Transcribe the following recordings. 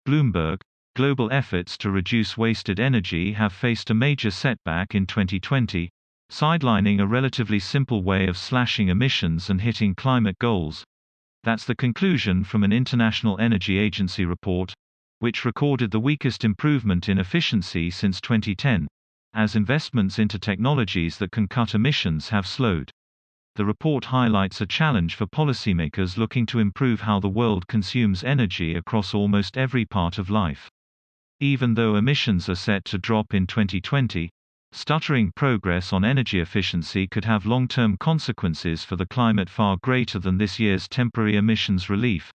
Bloomberg, global efforts to reduce wasted energy have faced a major setback in 2020, sidelining a relatively simple way of slashing emissions and hitting climate goals. That's the conclusion from an International Energy Agency report, which recorded the weakest improvement in efficiency since 2010, as investments into technologies that can cut emissions have slowed. The report highlights a challenge for policymakers looking to improve how the world consumes energy across almost every part of life. Even though emissions are set to drop in 2020, stuttering progress on energy efficiency could have long-term consequences for the climate far greater than this year's temporary emissions relief.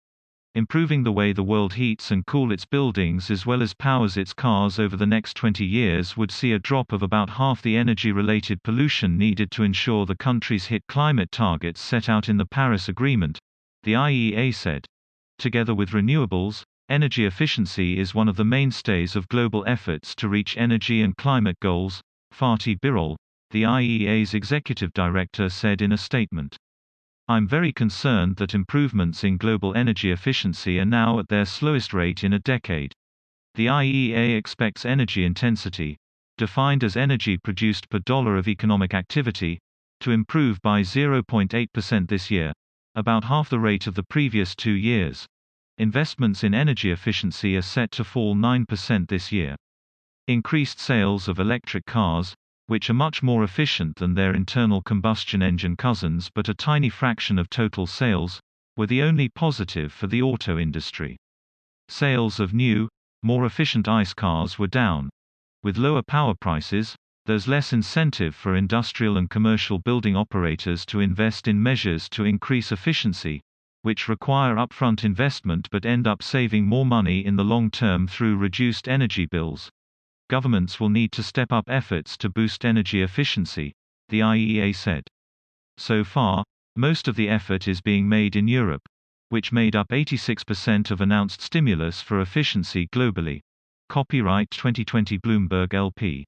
Improving the way the world heats and cools its buildings as well as powers its cars over the next 20 years would see a drop of about half the energy-related pollution needed to ensure the countries hit climate targets set out in the Paris Agreement, the IEA said. Together with renewables, energy efficiency is one of the mainstays of global efforts to reach energy and climate goals, Fatih Birol, the IEA's executive director said in a statement. I'm very concerned that improvements in global energy efficiency are now at their slowest rate in a decade. The IEA expects energy intensity, defined as energy produced per dollar of economic activity, to improve by 0.8% this year, about half the rate of the previous 2 years. Investments in energy efficiency are set to fall 9% this year. Increased sales of electric cars, which are much more efficient than their internal combustion engine cousins but a tiny fraction of total sales, were the only positive for the auto industry. Sales of new, more efficient ICE cars were down. With lower power prices, there's less incentive for industrial and commercial building operators to invest in measures to increase efficiency, which require upfront investment but end up saving more money in the long term through reduced energy bills. Governments will need to step up efforts to boost energy efficiency, the IEA said. So far, most of the effort is being made in Europe, which made up 86% of announced stimulus for efficiency globally. Copyright 2020 Bloomberg LP.